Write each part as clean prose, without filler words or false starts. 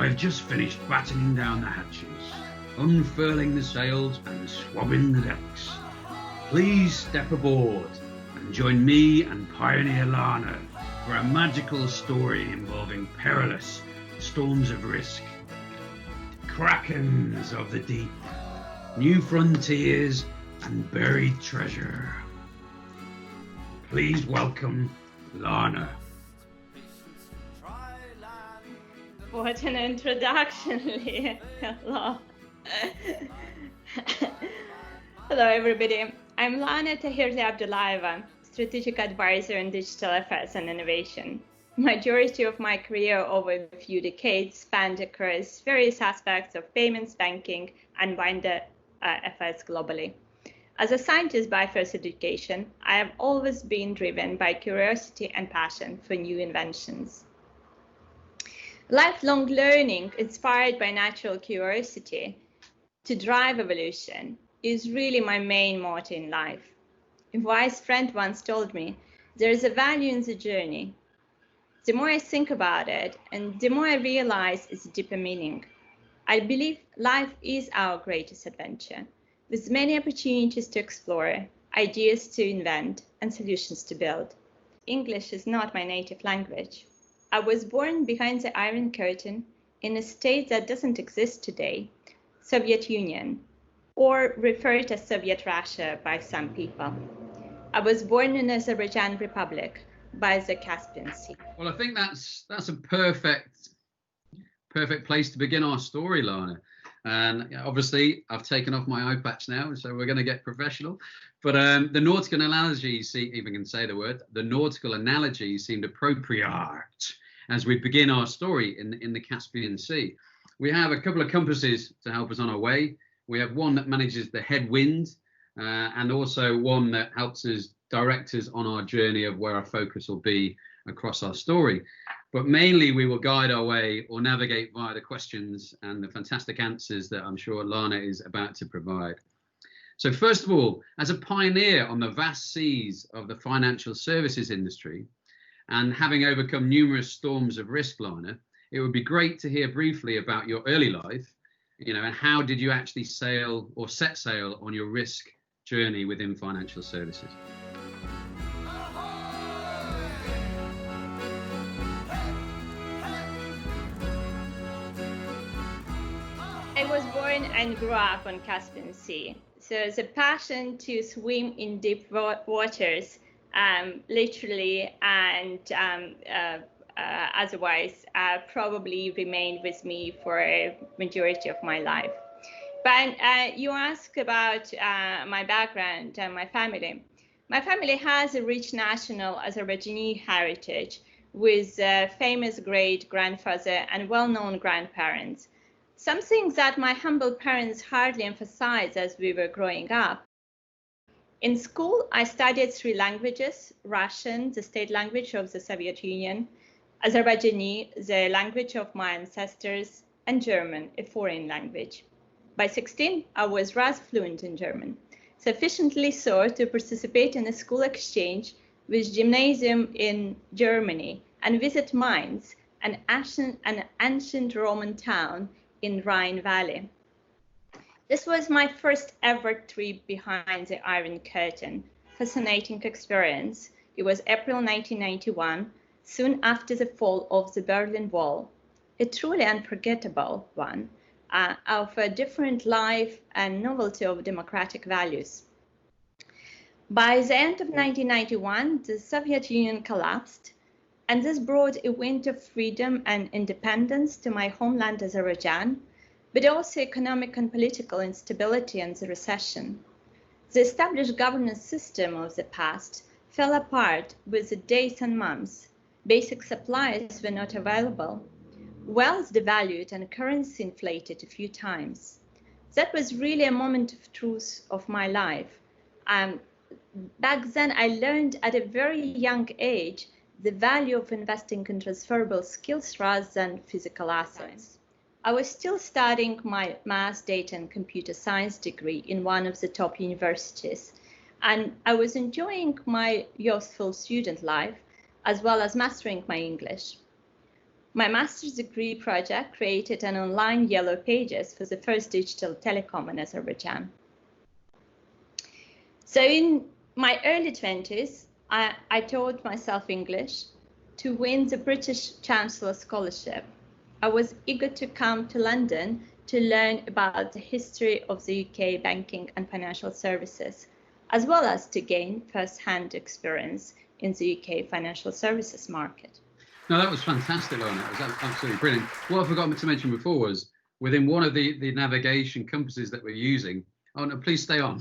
I've just finished battening down the hatches, unfurling the sails and swabbing the decks. Please step aboard and join me and pioneer Lana for a magical story involving perilous storms of risk, krakens of the deep, new frontiers and buried treasure. Please welcome Lana. What an introduction, Lee. Hello. Hello, everybody. I'm Lana Abdullayeva, Strategic Advisor in Digital Affairs and Innovation. Majority of my career over a few decades spanned across various aspects of payments, banking, and wider affairs globally. As a scientist by first education, I have always been driven by curiosity and passion for new inventions. Lifelong learning, inspired by natural curiosity to drive evolution, is really my main motto in life. A wise friend once told me, there is a value in the journey. The more I think about it, and the more I realize its deeper meaning. I believe life is our greatest adventure, with many opportunities to explore, ideas to invent, and solutions to build. English is not my native language. I was born behind the Iron Curtain in a state that doesn't exist today, Soviet Union, or referred as Soviet Russia by some people. I was born in Azerbaijan Republic by the Caspian Sea. Well, I think that's a perfect place to begin our story, Lana. And obviously, I've taken off my eye patch now, so we're going to get professional. But the nautical analogy, even can say the word, the nautical analogy seemed appropriate as we begin our story in the Caspian Sea. We have a couple of compasses to help us on our way. We have one that manages the headwind, and also one that helps us direct us on our journey of where our focus will be across our story. But mainly we will guide our way or navigate via the questions and the fantastic answers that I'm sure Lana is about to provide. So first of all, as a pioneer on the vast seas of the financial services industry, and having overcome numerous storms of risk, Lana, it would be great to hear briefly about your early life, and how did you actually sail or set sail on your risk journey within financial services? I was born and grew up on Caspian Sea. So the passion to swim in deep waters, literally and otherwise, probably remained with me for a majority of my life. But you ask about my background and my family. My family has a rich national Azerbaijani heritage with a famous great-grandfather and well-known grandparents. Something that my humble parents hardly emphasized as we were growing up. In school, I studied 3 languages: Russian, the state language of the Soviet Union, Azerbaijani, the language of my ancestors, and German, a foreign language. By 16, I was rather fluent in German, sufficiently so to participate in a school exchange with gymnasium in Germany and visit Mainz, an ancient Roman town in Rhine Valley. This was my first ever trip behind the Iron Curtain. Fascinating experience. It was April 1991, soon after the fall of the Berlin Wall. A truly unforgettable one, of a different life and novelty of democratic values. By the end of 1991, the Soviet Union collapsed, and this brought a wind of freedom and independence to my homeland Azerbaijan, but also economic and political instability and the recession. The established governance system of the past fell apart with the days and months. Basic supplies were not available. Wealth devalued and currency inflated a few times. That was really a moment of truth of my life. Back then, I learned at a very young age the value of investing in transferable skills rather than physical assets. I was still studying my math, data, and computer science degree in one of the top universities, and I was enjoying my youthful student life as well as mastering my English. My master's degree project created an online yellow pages for the first digital telecom in Azerbaijan. So in my early 20s, I taught myself English to win the British Chancellor Scholarship. I was eager to come to London to learn about the history of the UK banking and financial services, as well as to gain first-hand experience in the UK financial services market. No, that was fantastic, Lana. That was absolutely brilliant. What I forgot to mention before was within one of the navigation compasses that we're using. Oh no, please stay on.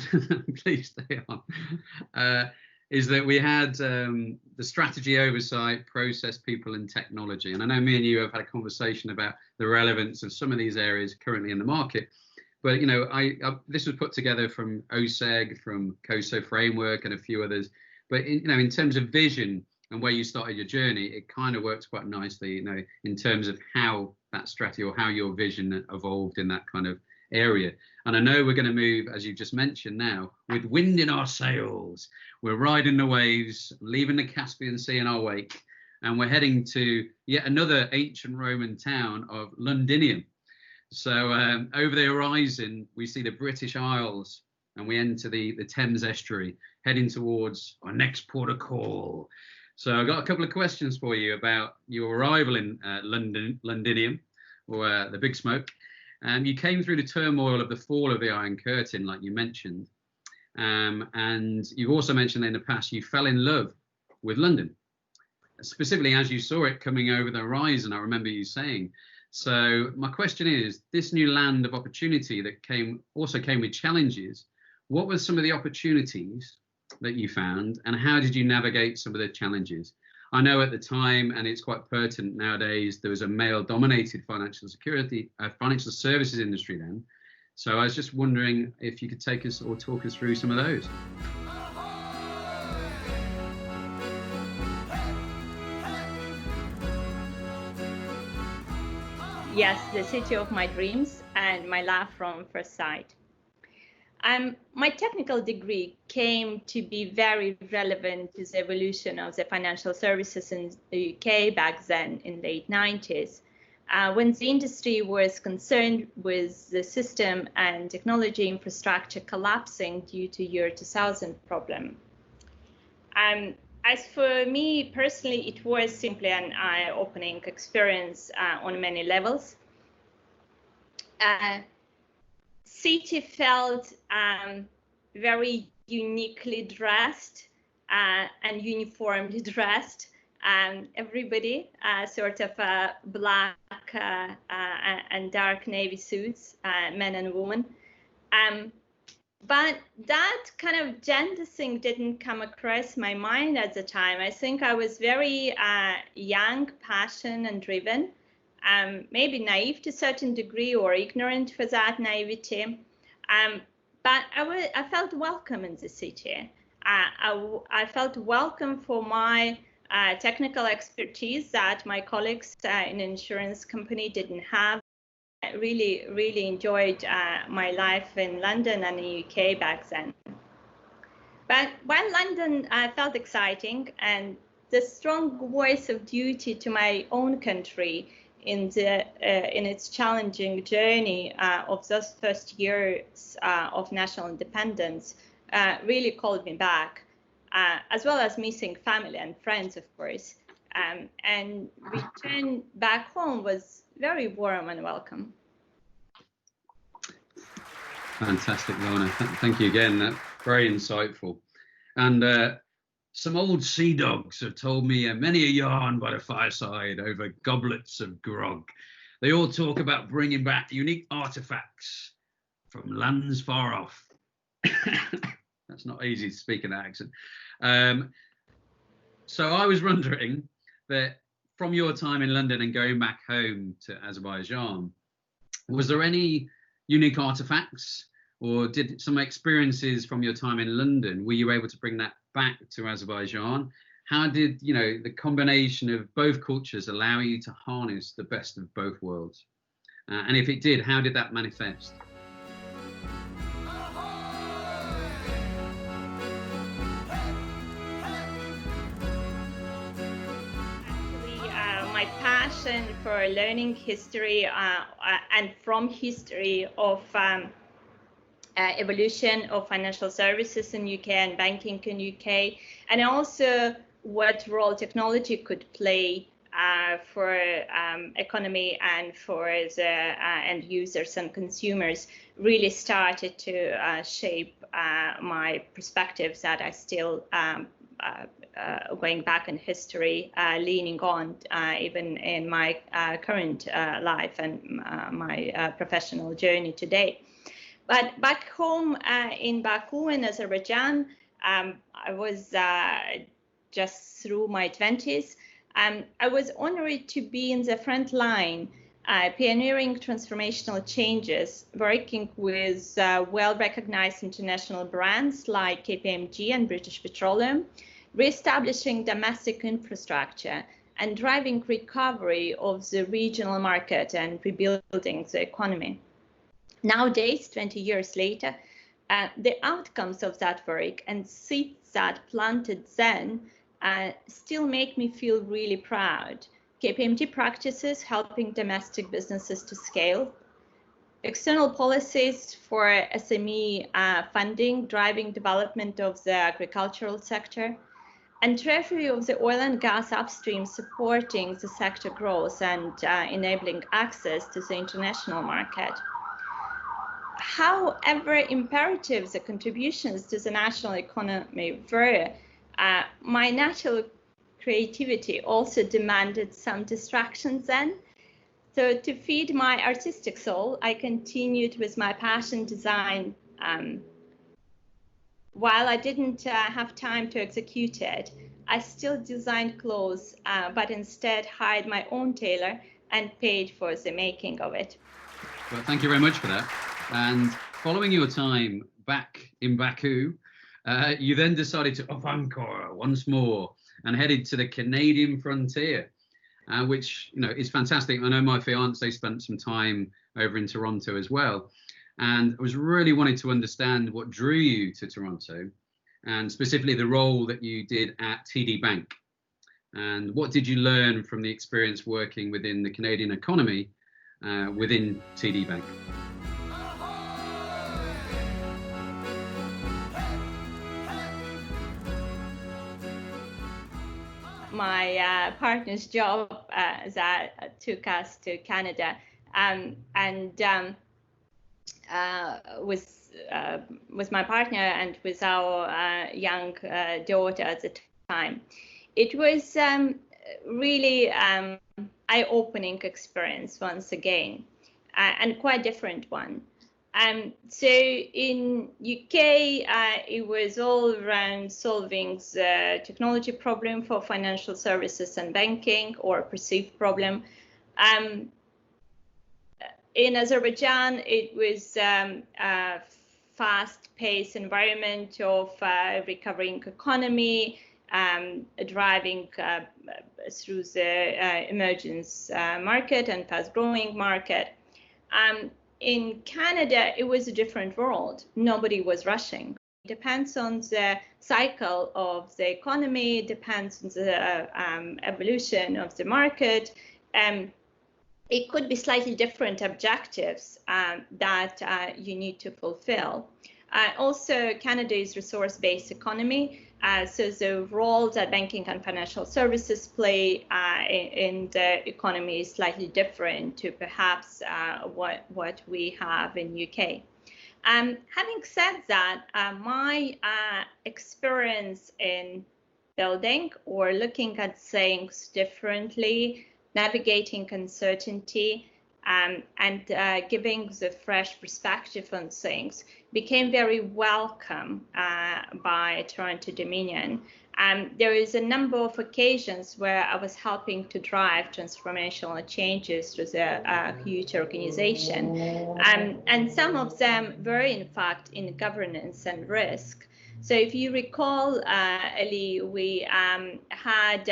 Please stay on. Is that we had the strategy, oversight, process, people, and technology. And I know me and you have had a conversation about the relevance of some of these areas currently in the market. But you know, this was put together from OSEG, from COSO framework, and a few others. But in terms of vision and where you started your journey, it kind of works quite nicely, in terms of how that strategy or how your vision evolved in that kind of area. And I know we're going to move, as you just mentioned now, with wind in our sails. We're riding the waves, leaving the Caspian Sea in our wake, and we're heading to yet another ancient Roman town of Londinium. So over the horizon, we see the British Isles, and we enter the Thames estuary, heading towards our next port of call. So I've got a couple of questions for you about your arrival in Londinium, or the Big Smoke. You came through the turmoil of the fall of the Iron Curtain, like you mentioned. And you've also mentioned in the past you fell in love with London, specifically as you saw it coming over the horizon, I remember you saying. So my question is, this new land of opportunity that came with challenges, what were some of the opportunities that you found, and how did you navigate some of the challenges? I know at the time, and it's quite pertinent nowadays, there was a male-dominated financial services industry then. So I was just wondering if you could take us or talk us through some of those. Yes, the city of my dreams and my love from first sight. My technical degree came to be very relevant to the evolution of the financial services in the UK back then in the late 90s, when the industry was concerned with the system and technology infrastructure collapsing due to year 2000 problem. As for me personally, it was simply an eye-opening experience on many levels. City felt very uniquely dressed and uniformly dressed. Everybody sort of black and dark navy suits, men and women. But that kind of gender thing didn't come across my mind at the time. I think I was very young, passionate, and driven. Maybe naive to a certain degree or ignorant for that naivety. But I felt welcome in the city. I felt welcome for my technical expertise that my colleagues in an insurance company didn't have. I really enjoyed my life in London and the UK back then. But while London felt exciting, and the strong voice of duty to my own country in its challenging journey of those first years of national independence really called me back, as well as missing family and friends, of course. And return back home was very warm and welcome. Fantastic, Lana. Thank you again. That's very insightful. And some old sea dogs have told me many a yarn by the fireside over goblets of grog. They all talk about bringing back unique artifacts from lands far off. That's not easy to speak in that accent. So I was wondering that from your time in London and going back home to Azerbaijan, was there any unique artifacts, or did some experiences from your time in London, were you able to bring that back to Azerbaijan? How did the combination of both cultures allow you to harness the best of both worlds? And if it did, how did that manifest? My path passion for learning history and from history of evolution of financial services in UK and banking in UK, and also what role technology could play for economy and for the end users and consumers really started to shape my perspectives that I still going back in history, leaning on even in my current life and my professional journey today. But back home in Baku in Azerbaijan, I was just through my 20s. I was honored to be in the front line, pioneering transformational changes, working with well-recognized international brands like KPMG and British Petroleum, re-establishing domestic infrastructure and driving recovery of the regional market and rebuilding the economy. Nowadays, 20 years later, the outcomes of that work and seeds that planted then still make me feel really proud. KPMG practices helping domestic businesses to scale, external policies for SME funding driving development of the agricultural sector, and Treasury of the oil and gas upstream supporting the sector growth and enabling access to the international market. However imperative the contributions to the national economy were, my natural creativity also demanded some distractions then. So to feed my artistic soul, I continued with my passion design. While I didn't have time to execute it, I still designed clothes, but instead hired my own tailor and paid for the making of it. Well, thank you very much for that. And following your time back in Baku, you then decided to avancore once more and headed to the Canadian frontier, which is fantastic. I know my fiance spent some time over in Toronto as well, and I was really wanting to understand what drew you to Toronto, and specifically the role that you did at TD Bank, and what did you learn from the experience working within the Canadian economy within TD Bank? My partner's job that took us to Canada, and with my partner and with our young daughter at the time. It was really eye-opening experience once again, and quite different one. So in UK, it was all around solving the technology problem for financial services and banking, or perceived problem. In Azerbaijan, it was a fast-paced environment of recovering economy, driving through the emergence market and fast-growing market. In Canada, it was a different world. Nobody was rushing. It depends on the cycle of the economy, depends on the evolution of the market. It could be slightly different objectives that you need to fulfill. Also, Canada is resource-based economy, so the role that banking and financial services play in the economy is slightly different to perhaps what we have in UK. Having said that, my experience in building or looking at things differently, navigating uncertainty, and giving the fresh perspective on things became very welcome by Toronto Dominion. There is a number of occasions where I was helping to drive transformational changes to the huge organization. And some of them were, in fact, in governance and risk. So if you recall, Ali, we had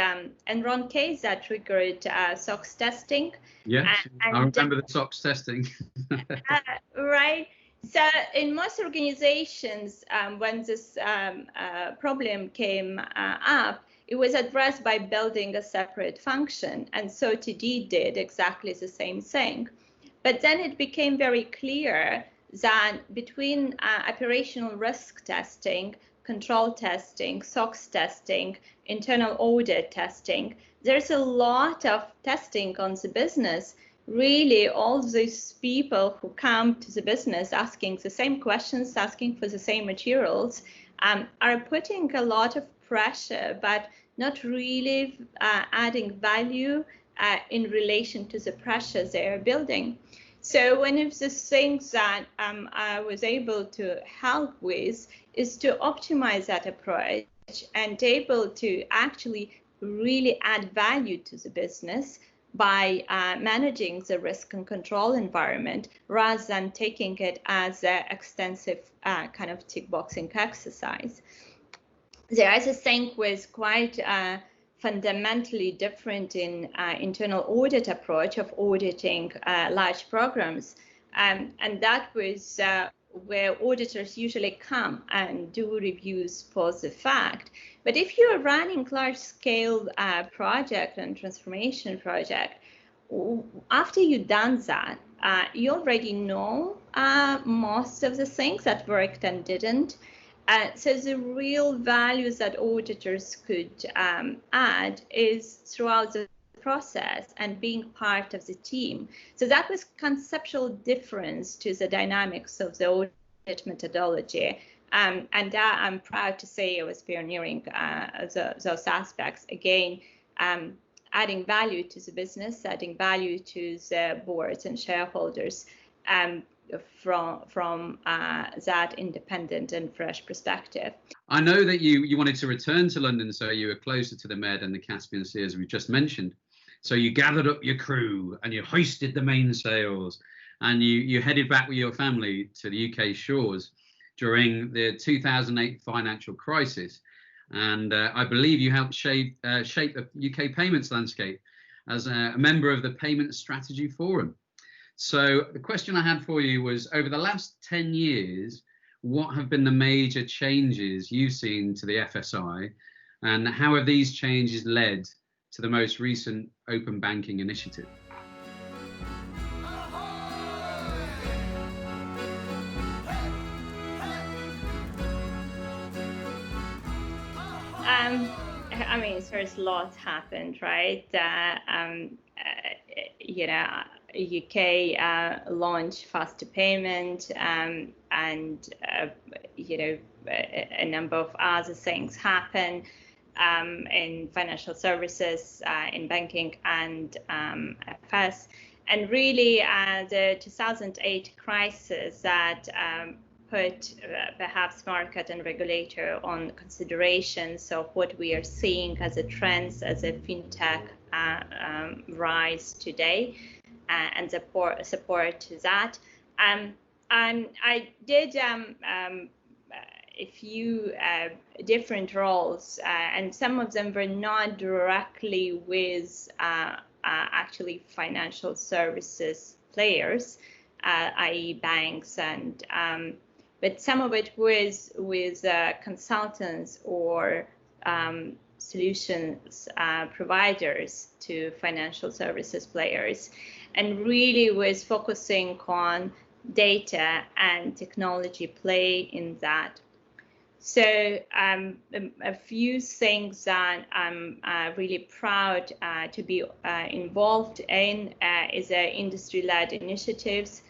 Enron case that triggered SOX testing. Yes, I remember the SOX testing. Right. So in most organizations, when this problem came up, it was addressed by building a separate function, and so TD did exactly the same thing. But then it became very clear that between operational risk testing, control testing, SOX testing, internal audit testing, there's a lot of testing on the business. Really, all these people who come to the business asking the same questions, asking for the same materials, are putting a lot of pressure, but not really adding value in relation to the pressure they are building. So one of the things that I was able to help with is to optimize that approach and able to actually really add value to the business by managing the risk and control environment rather than taking it as an extensive kind of tick boxing exercise. There is a thing with quite fundamentally different in internal audit approach of auditing large programs. And that was where auditors usually come and do reviews post the fact. But if you're running large-scale project and transformation project, after you've done that, you already know most of the things that worked and didn't. So the real values that auditors could add is throughout the process and being part of the team. So that was conceptual difference to the dynamics of the audit methodology. And I'm proud to say I was pioneering those aspects. Again, adding value to the business, adding value to the boards and shareholders from that independent and fresh perspective. I know that you wanted to return to London, so you were closer to the Med and the Caspian Sea, as we just mentioned. So you gathered up your crew and you hoisted the mainsails and you headed back with your family to the UK shores during the 2008 financial crisis. And I believe you helped shape the UK payments landscape as a member of the Payment Strategy Forum. So the question I had for you was, over the last 10 years, what have been the major changes you've seen to the FSI, and how have these changes led to the most recent open banking initiative? I mean, there's lots happened, right? You know, UK launched faster payment, and you know, a number of other things happen in financial services, in banking and FS. And really, the 2008 crisis that put perhaps market and regulator on considerations of what we are seeing as a trends as a fintech rise today, and support to that. I did a few different roles, and some of them were not directly with actually financial services players, i.e. banks, and but some of it was with consultants or solutions providers to financial services players, and really was focusing on data and technology play in that. So a few things that I'm really proud to be involved in is industry-led initiatives.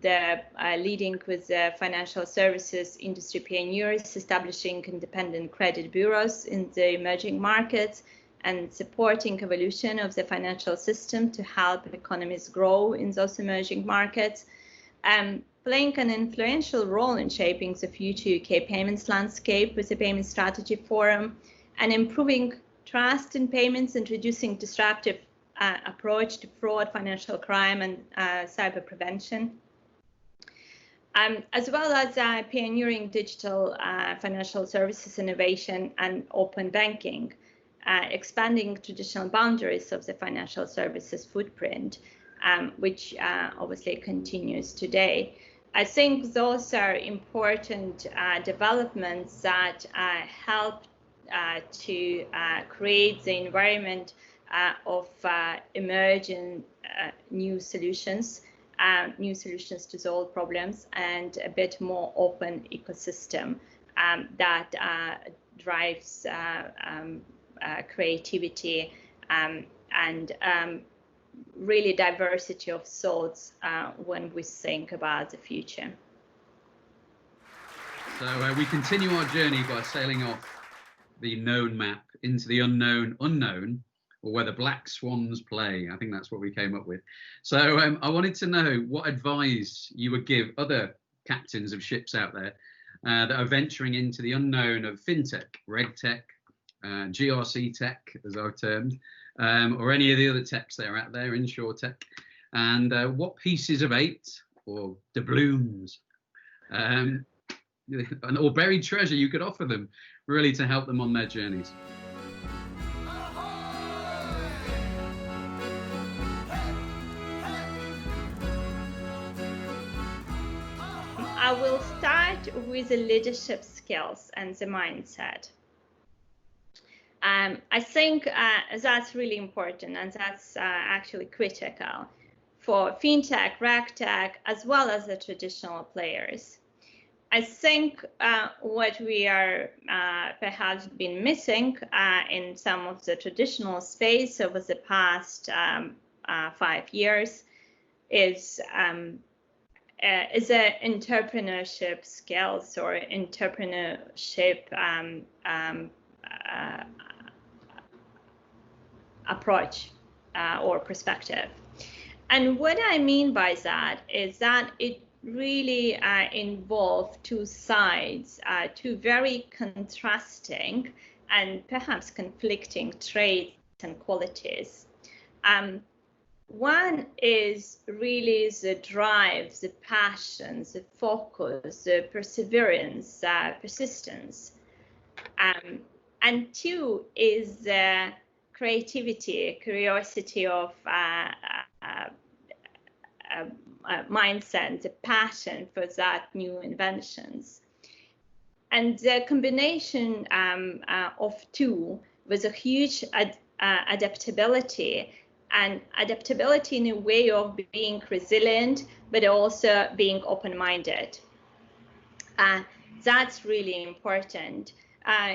The leading with the financial services industry pioneers, establishing independent credit bureaus in the emerging markets, and supporting evolution of the financial system to help economies grow in those emerging markets, playing an influential role in shaping the future UK payments landscape with the Payment Strategy Forum, and improving trust in payments and reducing disruptive approach to fraud, financial crime, and cyber prevention. As well as pioneering digital financial services innovation and open banking, expanding traditional boundaries of the financial services footprint, which obviously continues today. I think those are important developments that help to create the environment of emerging new solutions to solve problems, and a bit more open ecosystem that drives creativity and really diversity of thoughts when we think about the future. So we continue our journey by sailing off the known map into the unknown unknown, or where the black swans play. I think that's what we came up with. So I wanted to know what advice you would give other captains of ships out there that are venturing into the unknown of fintech, regtech, GRC tech, as I've termed, or any of the other techs that are out there, inshore tech, and what pieces of 8 or doubloons or buried treasure you could offer them, really to help them on their journeys. I will start with the leadership skills and the mindset. I think that's really important, and that's actually critical for fintech, regtech, as well as the traditional players. I think what we are perhaps been missing in some of the traditional space over the past 5 years is the entrepreneurship skills or entrepreneurship approach or perspective. And what I mean by that is that it really involves two sides, two very contrasting and perhaps conflicting traits and qualities. One is really the drive, the passion, the focus, the perseverance, persistence. And two is the creativity, curiosity of mindset, the passion for that new inventions. And the combination of two with a huge adaptability, and adaptability in a way of being resilient, but also being open-minded. That's really important.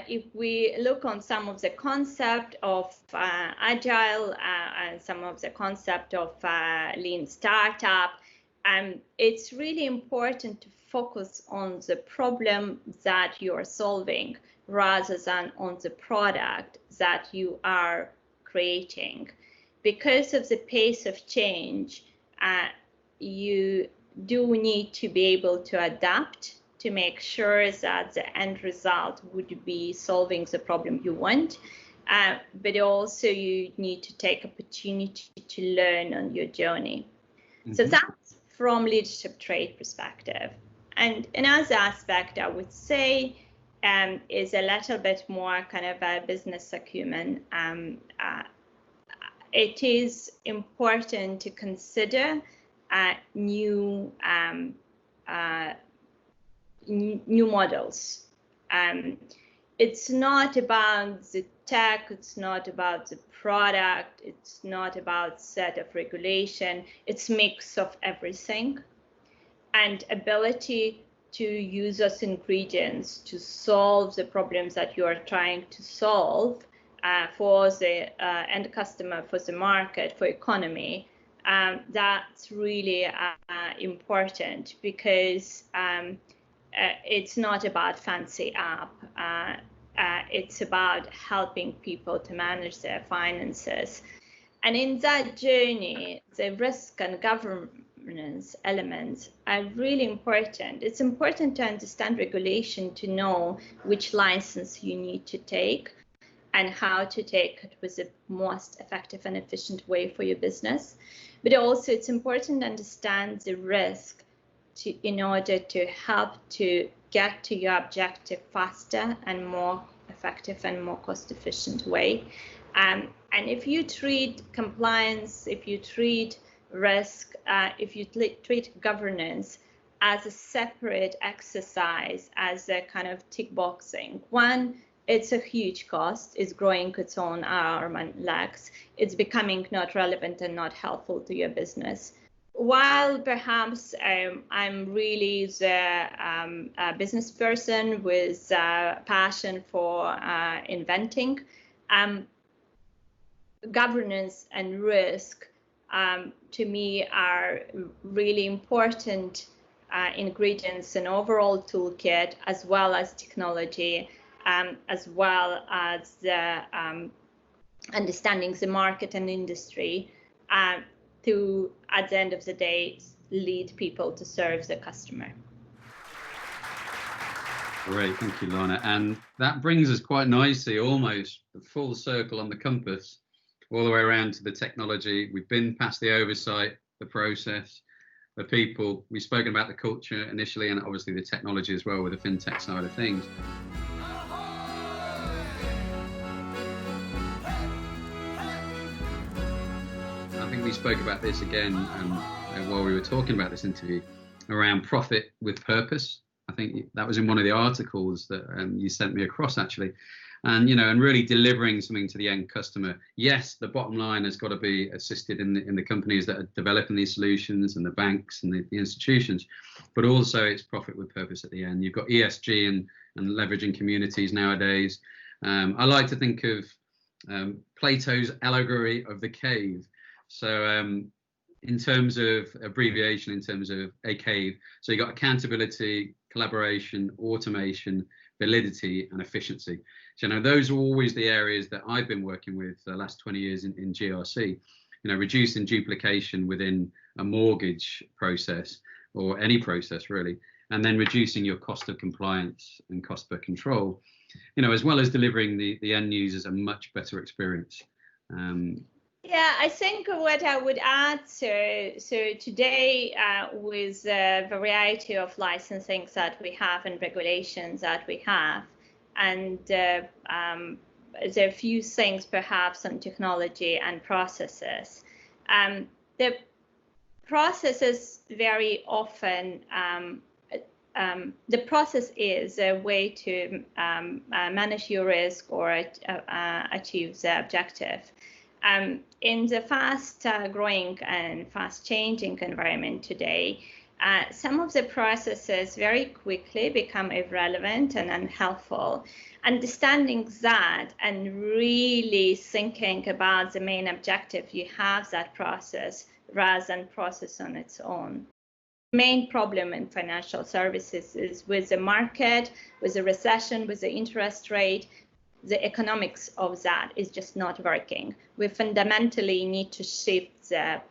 If we look on some of the concept of agile and some of the concept of lean startup, it's really important to focus on the problem that you're solving rather than on the product that you are creating. Because of the pace of change, you do need to be able to adapt to make sure that the end result would be solving the problem you want, but also you need to take opportunity to learn on your journey. Mm-hmm. So that's from leadership trait perspective. And another aspect I would say is a little bit more kind of a business acumen. It is important to consider new models. It's not about the tech, it's not about the product, it's not about set of regulation, it's mix of everything. And ability to use those ingredients to solve the problems that you are trying to solve for the end customer, for the market, for economy. That's really important, because it's not about fancy app. It's about helping people to manage their finances. And in that journey, the risk and governance elements are really important. It's important to understand regulation, to know which license you need to take and how to take it with the most effective and efficient way for your business. But also it's important to understand the risk in order to help to get to your objective faster and more effective and more cost efficient way. And if you treat compliance, if you treat risk, if you treat governance as a separate exercise, as a kind of tick boxing, one it's a huge cost. It's growing its own arm and legs. It's becoming not relevant and not helpful to your business. While perhaps I'm really a business person with passion for inventing, governance and risk to me are really important ingredients in overall toolkit, as well as technology, as well as understanding the market and industry to, at the end of the day, lead people to serve the customer. Great, thank you, Lana. And that brings us quite nicely, almost the full circle on the compass, all the way around to the technology. We've been past the oversight, the process, the people. We've spoken about the culture initially, and obviously the technology as well with the fintech side of things. I think we spoke about this again while we were talking about this interview around profit with purpose. I think that was in one of the articles that you sent me across, actually. And, and really delivering something to the end customer. Yes, the bottom line has got to be assisted in the companies that are developing these solutions and the banks and the institutions, but also it's profit with purpose at the end. You've got ESG and leveraging communities nowadays. I like to think of Plato's allegory of the cave. So in terms of abbreviation, in terms of a cave, so you've got accountability, collaboration, automation, validity, and efficiency. So those are always the areas that I've been working with the last 20 years in GRC. Reducing duplication within a mortgage process or any process really, and then reducing your cost of compliance and cost per control, as well as delivering the end users a much better experience. Yeah, I think what I would add, so today with the variety of licensing that we have and regulations that we have, and there are a few things perhaps on technology and processes. The processes very often, the process is a way to manage your risk or achieve the objective. In the fast growing and fast changing environment today, some of the processes very quickly become irrelevant and unhelpful. Understanding that and really thinking about the main objective you have that process rather than process on its own. The main problem in financial services is with the market, with the recession, with the interest rate. The economics of that is just not working. We fundamentally need to shift the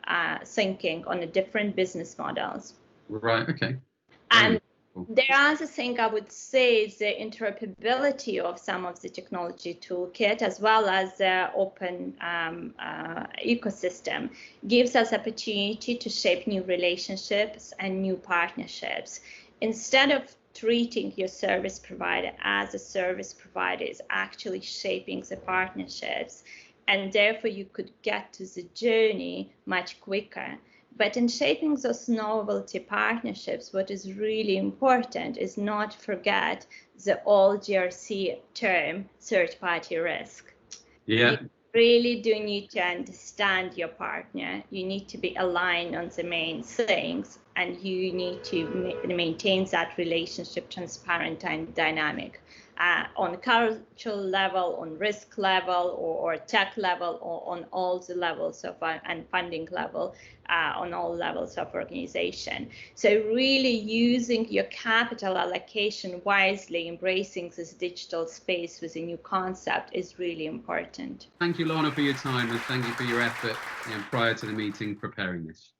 thinking on the different business models. Right, okay. And the other thing I would say is the interoperability of some of the technology toolkit, as well as the open ecosystem, gives us opportunity to shape new relationships and new partnerships. Instead of treating your service provider as a service provider, is actually shaping the partnerships, and therefore you could get to the journey much quicker. But in shaping those novelty partnerships, what is really important is not forget the old GRC term, third-party risk. Yeah. You really do need to understand your partner. You need to be aligned on the main things, and you need to maintain that relationship transparent and dynamic on cultural level, on risk level, or tech level, or on all the levels of and funding level, on all levels of organization. So really using your capital allocation wisely, embracing this digital space with a new concept is really important. Thank you, Lana, for your time, and thank you for your effort prior to the meeting preparing this.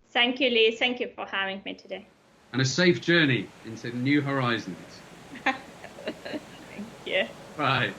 Thank you, Lee. Thank you for having me today. And a safe journey into new horizons. Thank you. Bye.